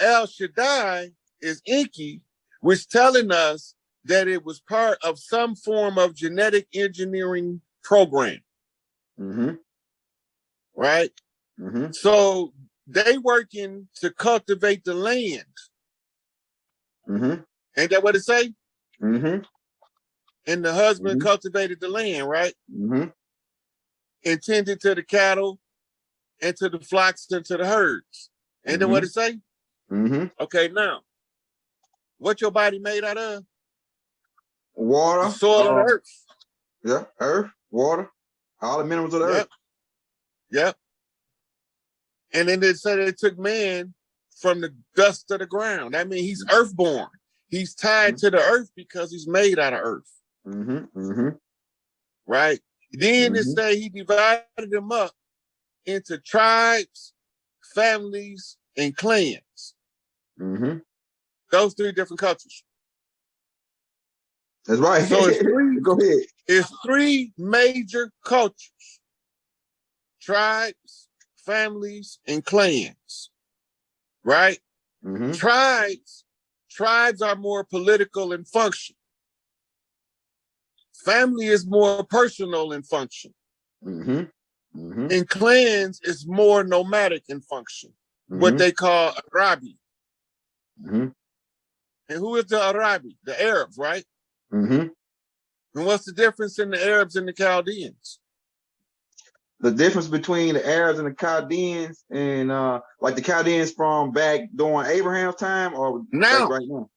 El Shaddai is ENKI, which telling us that it was part of some form of genetic engineering program. Right? So they working to cultivate the land. Ain't that what it say? And the husband cultivated the land, right? And tended to the cattle and to the flocks and to the herds. Ain't that what it say? Okay, now, what your body made out of? Water. The soil of the earth. Yeah, earth, water, all the minerals of the earth. Yep. And then they said they took man from the dust of the ground. That means he's earthborn. He's tied to the earth because he's made out of earth. Right? Then it say he divided them up into tribes, families, and clans. Those 3 different cultures. That's right. So it's 3, go ahead. It's 3 major cultures. Tribes, families, and clans. Right? Tribes are more political in function. Family is more personal in function. And clans is more nomadic in function. What they call Arabi. And who is the Arabi? The Arabs, right? And what's the difference in the Arabs and the Chaldeans? The difference between the Arabs and the Chaldeans, and like the Chaldeans from back during Abraham's time, or now? Like right now?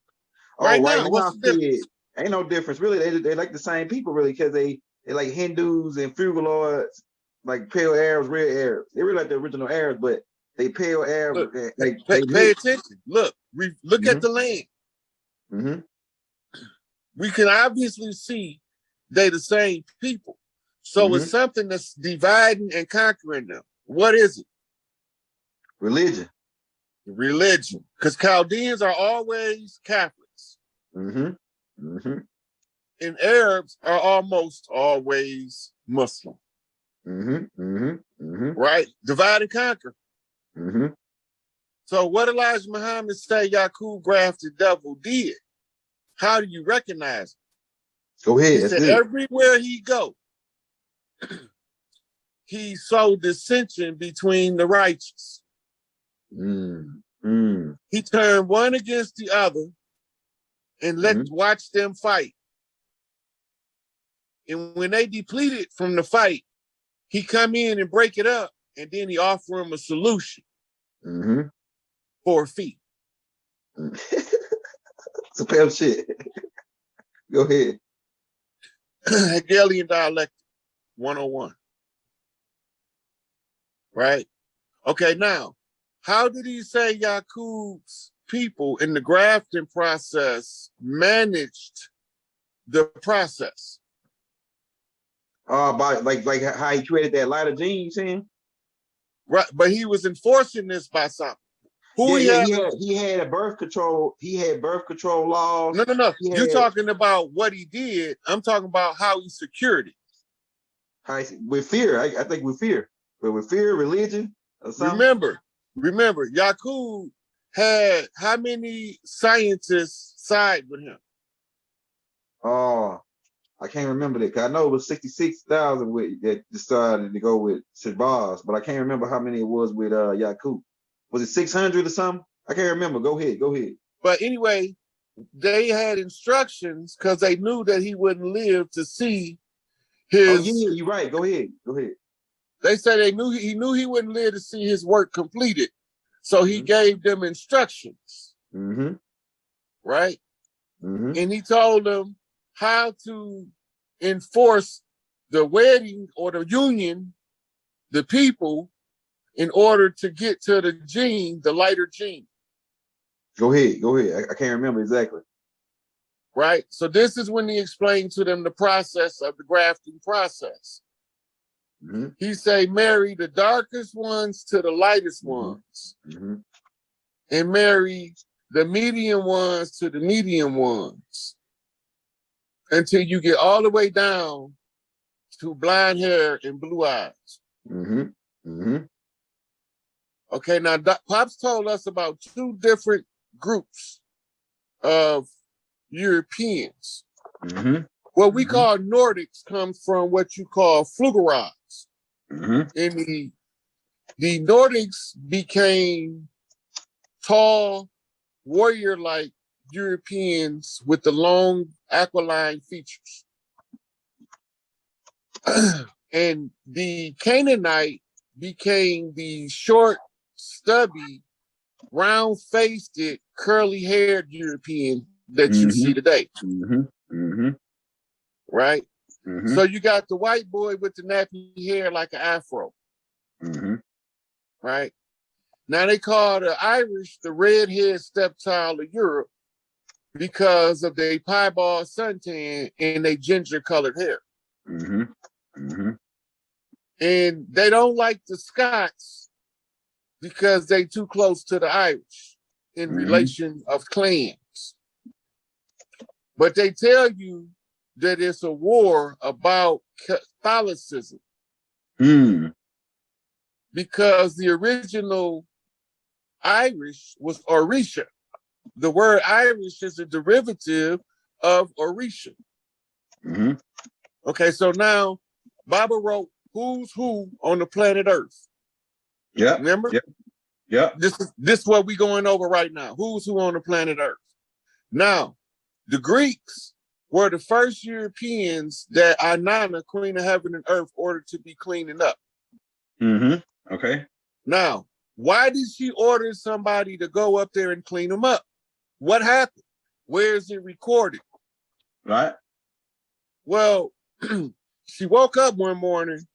Right now, what's the difference? Ain't no difference really. They like the same people really, because they like Hindus and Frugaloids, like pale Arabs, red Arabs. They really like the original Arabs, but they pale Arabs. Pay attention. Look at the land. We can obviously see they the same people. So it's something that's dividing and conquering them. What is it? Religion. Religion. Because Chaldeans are always Catholics. And Arabs are almost always Muslim. Right? Divide and conquer. So what Elijah Muhammad say YAAKUB grafted devil did? How do you recognize it? Go ahead. He said everywhere he go, he sowed dissension between the righteous. He turned one against the other and watch them fight. And when they depleted from the fight, he come in and break it up, and then he offer them a solution for a fee. It's a pale shit. Go ahead. Hegelian dialectic 101. Right? Okay, now, how did he say YAAKUB's people in the grafting process managed the process? By like how he created that lighter gene, you saying? Right, but he was enforcing this by something. He had a birth control. He had birth control laws. No. You're talking about what he did. I'm talking about how he secured it. With fear, I think with fear. But with fear, religion, or something. Remember, YAAKUB had how many scientists side with him? Oh, I can't remember that. 'Cause I know it was 66,000 that decided to go with Shabazz, but I can't remember how many it was with YAAKUB. Was it 600 or something? I can't remember. Go ahead. But anyway, they had instructions because they knew that he wouldn't live to see his. Oh yeah, you're right. Go ahead. They said he knew he wouldn't live to see his work completed, so he gave them instructions. Right, and he told them how to enforce the wedding or the union, the people, in order to get to the gene, the lighter gene. Go ahead. I can't remember exactly. Right? So this is when he explained to them the process of the grafting process. He say, marry the darkest ones to the lightest ones. And marry the medium ones to the medium ones. Until you get all the way down to blonde hair and blue eyes. Okay, now Pops told us about two different groups of Europeans. What we call Nordics comes from what you call Flugerons. And the Nordics became tall, warrior-like Europeans with the long aquiline features. And the Canaanite became the short, stubby, round-faced, curly-haired European that you see today. Right? So you got the white boy with the nappy hair like an afro. Right? Now they call the Irish the redhead stepchild of Europe because of their piebald suntan and their ginger-colored hair. And they don't like the Scots because they too close to the Irish in relation of clans. But they tell you that it's a war about Catholicism. Because the original Irish was Orisha. The word Irish is a derivative of Orisha. Okay, so now Baba wrote Who's Who on the Planet Earth. Yeah. Remember? Yeah. This is what we're going over right now. Who's Who on the Planet Earth. Now, the Greeks were the first Europeans that Inanna, Queen of Heaven and Earth, ordered to be cleaning up. Okay. Now, why did she order somebody to go up there and clean them up? What happened? Where is it recorded? Right. Well, she woke up one morning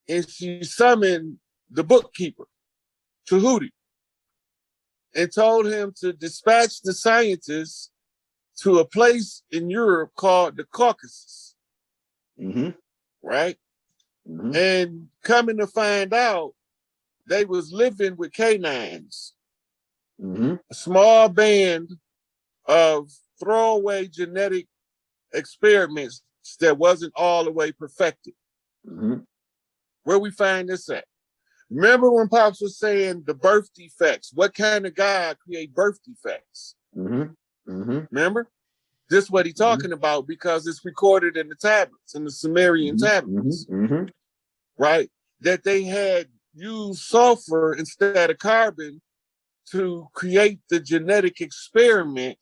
and she summoned the bookkeeper, Tahuti, and told him to dispatch the scientists to a place in Europe called the Caucasus. Right? And coming to find out, they was living with canines. A small band of throwaway genetic experiments that wasn't all the way perfected. Where we find this at? Remember when Pops was saying the birth defects? What kind of God create birth defects? Remember? This is what he's talking about because it's recorded in the tablets, in the Sumerian tablets. Right? That they had used sulfur instead of carbon to create the genetic experiment,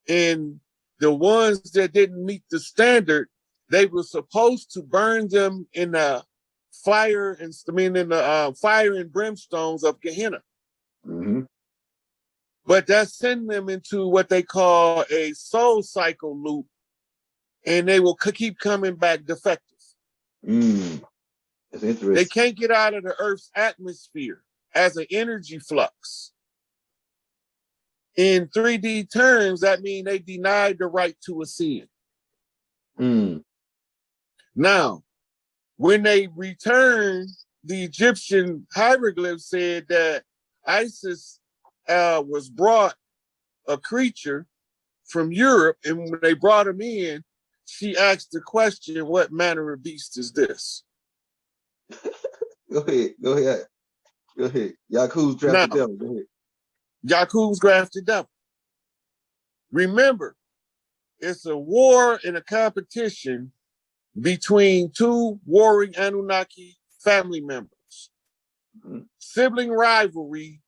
and the ones that didn't meet the standard, they were supposed to burn them in the fire and fire and brimstones of Gehenna. But that sent them into what they call a soul cycle loop, and they will keep coming back defective. That's interesting. They can't get out of the Earth's atmosphere as an energy flux. In 3D terms, that means they denied the right to ascend. Now, when they returned, the Egyptian hieroglyph said that Isis was brought a creature from Europe, and when they brought him in, she asked the question, what manner of beast is this? Go ahead. YAAKUB's drafted devil. Go ahead. YAAKUB's grafted devil. Remember, it's a war and a competition between two warring Anunnaki family members. Sibling rivalry,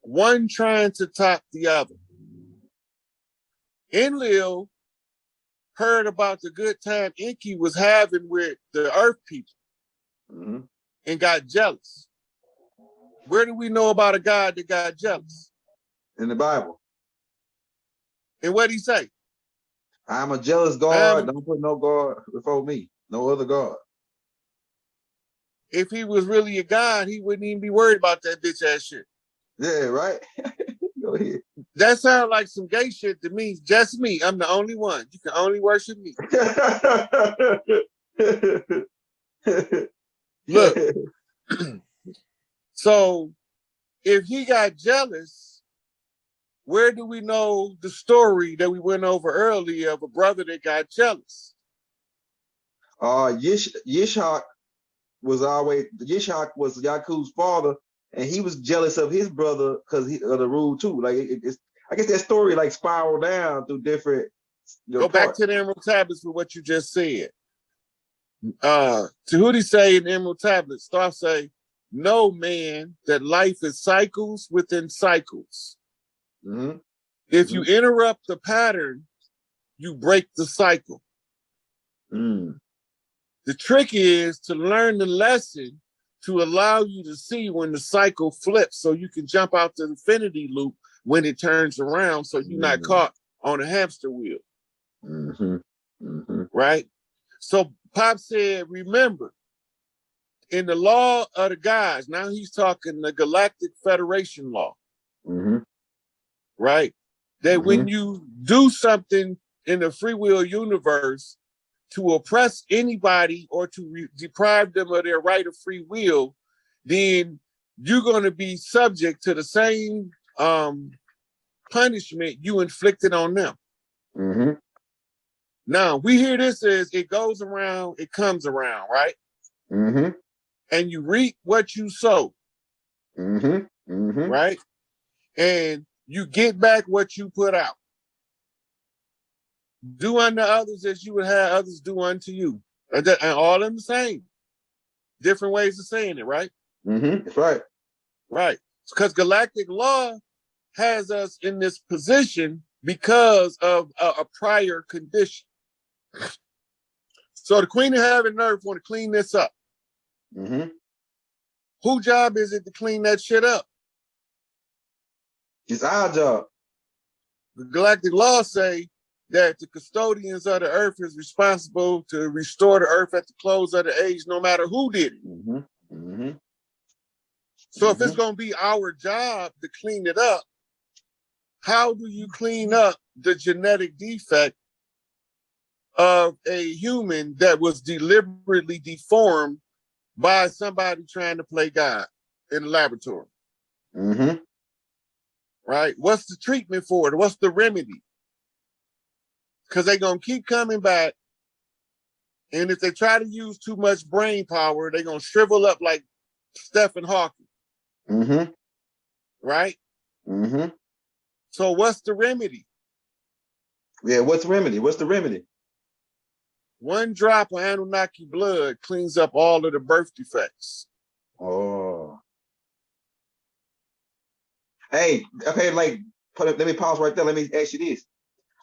one trying to top the other. ENLIL heard about the good time ENKI was having with the Earth people and got jealous. Where do we know about a God that got jealous? In the Bible. And what did he say? I'm a jealous God. Don't put no God before me. No other God. If he was really a God, he wouldn't even be worried about that bitch ass shit. Yeah, right? Go ahead. That sounds like some gay shit to me. Just me. I'm the only one. You can only worship me. Look. So if he got jealous, where do we know the story that we went over earlier of a brother that got jealous? Yishak was YAAKUB's father, and he was jealous of his brother because of the rule too. Like it's, I guess that story like spiraled down through different. Go back to the Emerald Tablets for what you just said. Tahuti say in the Emerald Tablets, Star say, "Know, man, that life is cycles within cycles. If you interrupt the pattern, you break the cycle. The trick is to learn the lesson to allow you to see when the cycle flips so you can jump out the infinity loop when it turns around so you're not caught on a hamster wheel." Right? So Pop said, remember, in the law of the gods, now he's talking the Galactic Federation law, right? That when you do something in the free will universe to oppress anybody or to deprive them of their right of free will, then you're going to be subject to the same punishment you inflicted on them. Now, we hear this as it goes around, it comes around, right? And you reap what you sow, right? And you get back what you put out. Do unto others as you would have others do unto you. And all of them the same. Different ways of saying it, right? That's right. Right. Because galactic law has us in this position because of a prior condition. So the Queen of Heaven and Earth want to clean this up. Whose job is it to clean that shit up? It's our job. The galactic law say that the custodians of the earth is responsible to restore the earth at the close of the age, no matter who did it. So if it's going to be our job to clean it up, how do you clean up the genetic defect of a human that was deliberately deformed by somebody trying to play God in the laboratory? Right? What's the treatment for it? What's the remedy? Because they're going to keep coming back. And if they try to use too much brain power, they're going to shrivel up like Stephen Hawking. Right? So what's the remedy? Yeah, what's the remedy? What's the remedy? One drop of Anunnaki blood cleans up all of the birth defects. Oh. Hey, okay, like, let me pause right there. Let me ask you this.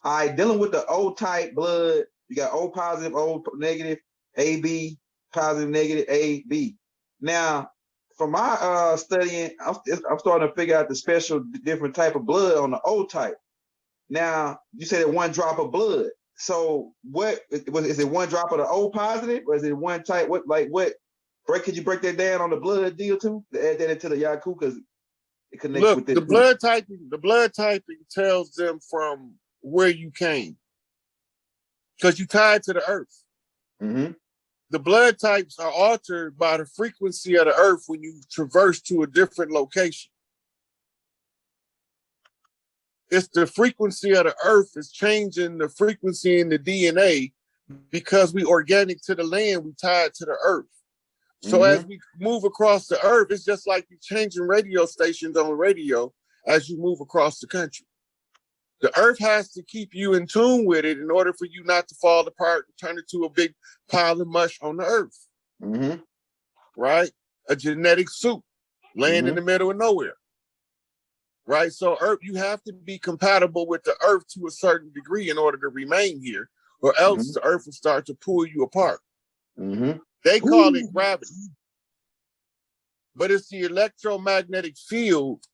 All right, dealing with the O type blood, you got O positive, O negative, AB, positive, negative, AB. Now, from my studying, I'm starting to figure out the special different type of blood on the O type. Now, you said one drop of blood. So what is it? One drop of the O positive, or is it one type? Could you break that down on the blood deal too? To add that into the YAAKUB because it connects with the blood typing. The blood typing tells them from where you came, because you tied to the earth. The blood types are altered by the frequency of the earth when you traverse to a different location. It's the frequency of the earth is changing the frequency in the DNA because we organic to the land, we tied to the earth. So as we move across the earth, it's just like you're changing radio stations on the radio as you move across the country. The earth has to keep you in tune with it in order for you not to fall apart and turn into a big pile of mush on the earth. Right? A genetic soup laying in the middle of nowhere. Right? So earth, you have to be compatible with the earth to a certain degree in order to remain here, or else the earth will start to pull you apart. They call it gravity. But it's the electromagnetic field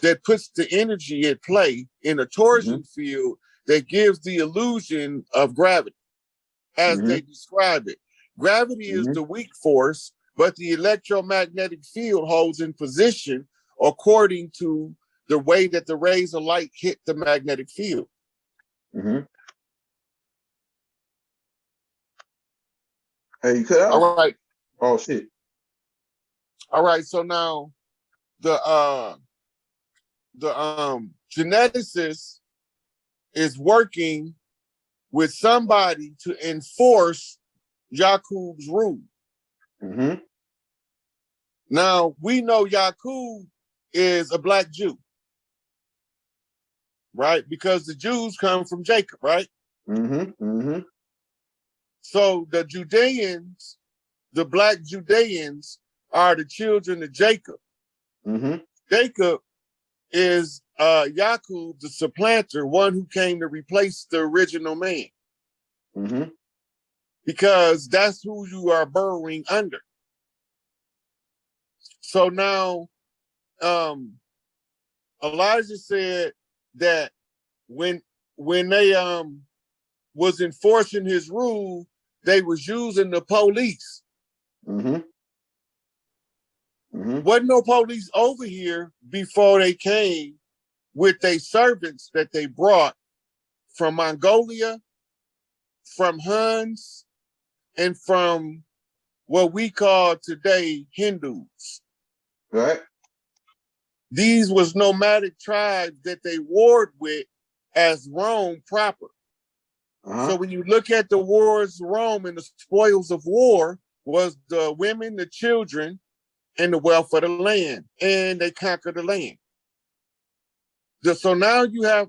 that puts the energy at play in a torsion field that gives the illusion of gravity, as they describe it. Gravity is the weak force, but the electromagnetic field holds in position according to the way that the rays of light hit the magnetic field. Hey, you cut out? All right. Oh shit. All right. So now the geneticist is working with somebody to enforce YAAKUB's rule. Now, we know YAAKUB is a black Jew, right? Because the Jews come from Jacob, right? So the Judeans, the black Judeans, are the children of Jacob. Jacob is YAAKUB, the supplanter, one who came to replace the original man. Because that's who you are burrowing under. So now, Elijah said that when they was enforcing his rule, they was using the police. Wasn't no police over here before they came with their servants that they brought from Mongolia, from Huns, and from what we call today Hindus. Right. These was nomadic tribes that they warred with as Rome proper. So when you look at the wars of Rome and the spoils of war was the women, the children, and the wealth of the land, and they conquered the land. So now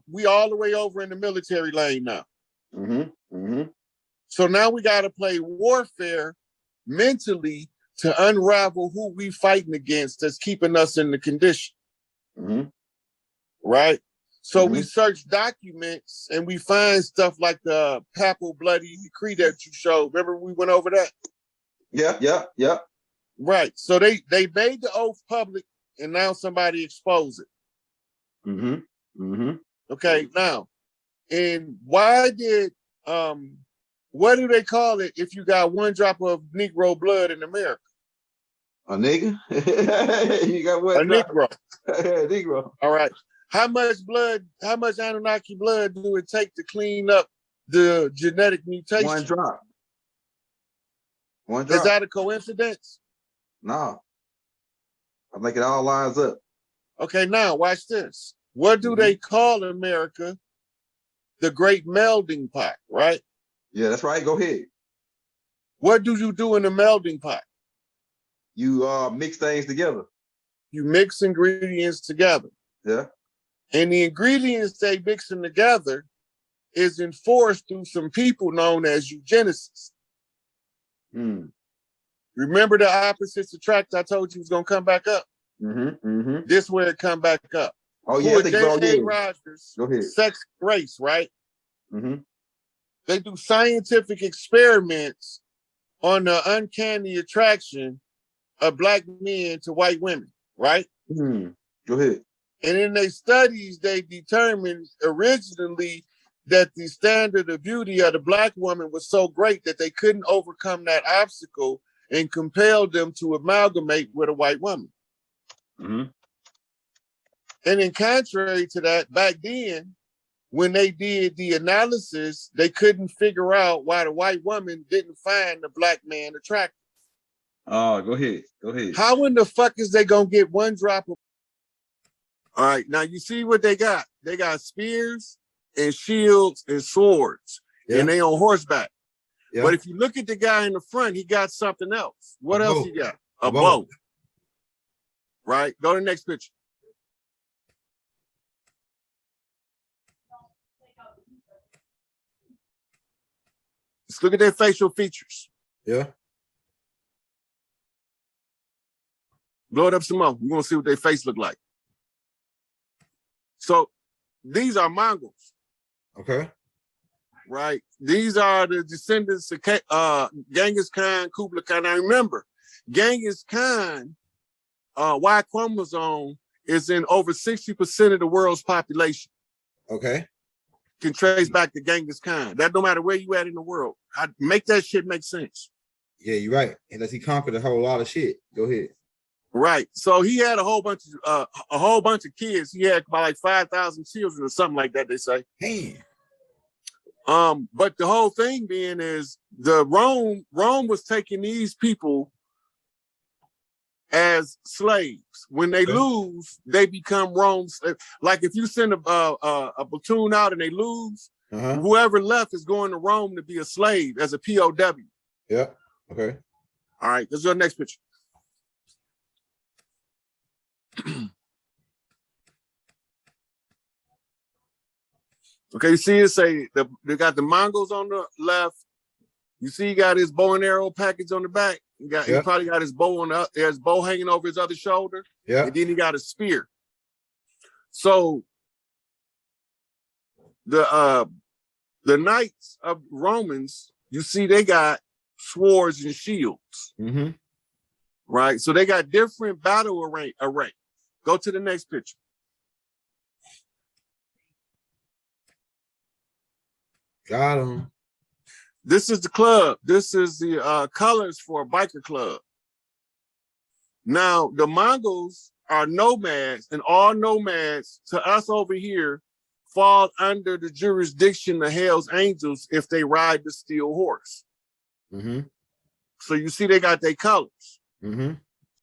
we all the way over in the military lane now. So now we got to play warfare mentally to unravel who we fighting against that's keeping us in the condition. Right? So we search documents and we find stuff like the papal bloody decree that you showed. Remember we went over that? Yeah. Right. So they made the oath public and now somebody exposed it. Okay, now, and why did what do they call it if you got one drop of Negro blood in America? A nigga? You got what? A Negro. Negro. All right. How much Anunnaki blood do it take to clean up the genetic mutation? One drop. One drop. Is that a coincidence? No. I think it all lines up. Okay, now watch this. What do they call America? The Great Melding Pot, right? Yeah, that's right. Go ahead. What do you do in the melding pot? You mix things together. You mix ingredients together. Yeah. And the ingredients they mixing together is enforced through some people known as eugenicists. Remember the opposites attract I told you was gonna come back up? This where it come back up. Oh yeah, I think J.A. Rogers, go ahead. Sex, Race, right? They do scientific experiments on the uncanny attraction of black men to white women, right? Go ahead. And in their studies, they determined originally that the standard of beauty of the black woman was so great that they couldn't overcome that obstacle and compelled them to amalgamate with a white woman. And in contrary to that, back then, when they did the analysis, they couldn't figure out why the white woman didn't find the black man attractive. Oh, go ahead. Go ahead. How in the fuck is they gonna get one drop of? All right, now you see what they got. They got spears and shields and swords, and they on horseback. But if you look at the guy in the front, he got something else. What else he got? A bow. Right? Go to the next picture. Let's look at their facial features. Yeah. Blow it up some more. We're gonna see what their face look like. So these are Mongols. Okay. Right? These are the descendants of Genghis Khan, Kublai Khan. Now remember, Genghis Khan, Y chromosome is in over 60% of the world's population. Okay. Can trace back to Genghis Khan. That no matter where you at in the world. I make that shit make sense. Yeah, you're right. Unless he conquered a whole lot of shit. Go ahead. Right. So he had a whole bunch of kids. He had about like 5,000 children or something like that, they say. Damn. But the whole thing being is the Rome was taking these people as slaves. When they lose, they become Rome slaves. Like if you send a platoon out and they lose, whoever left is going to Rome to be a slave as a POW. Yeah. Okay. All right. This is your next picture. Okay, you see it say they got the Mongols on the left. You see he got his bow and arrow package on the back. He probably got his bow his bow hanging over his other shoulder. Yeah. And then he got a spear. So the knights of Romans, you see they got swords and shields. Right? So they got different battle array. Go to the next picture. Got him. This is the club. This is the colors for a biker club. Now, the Mongols are nomads, and all nomads to us over here fall under the jurisdiction of Hell's Angels if they ride the steel horse. So you see they got their colors.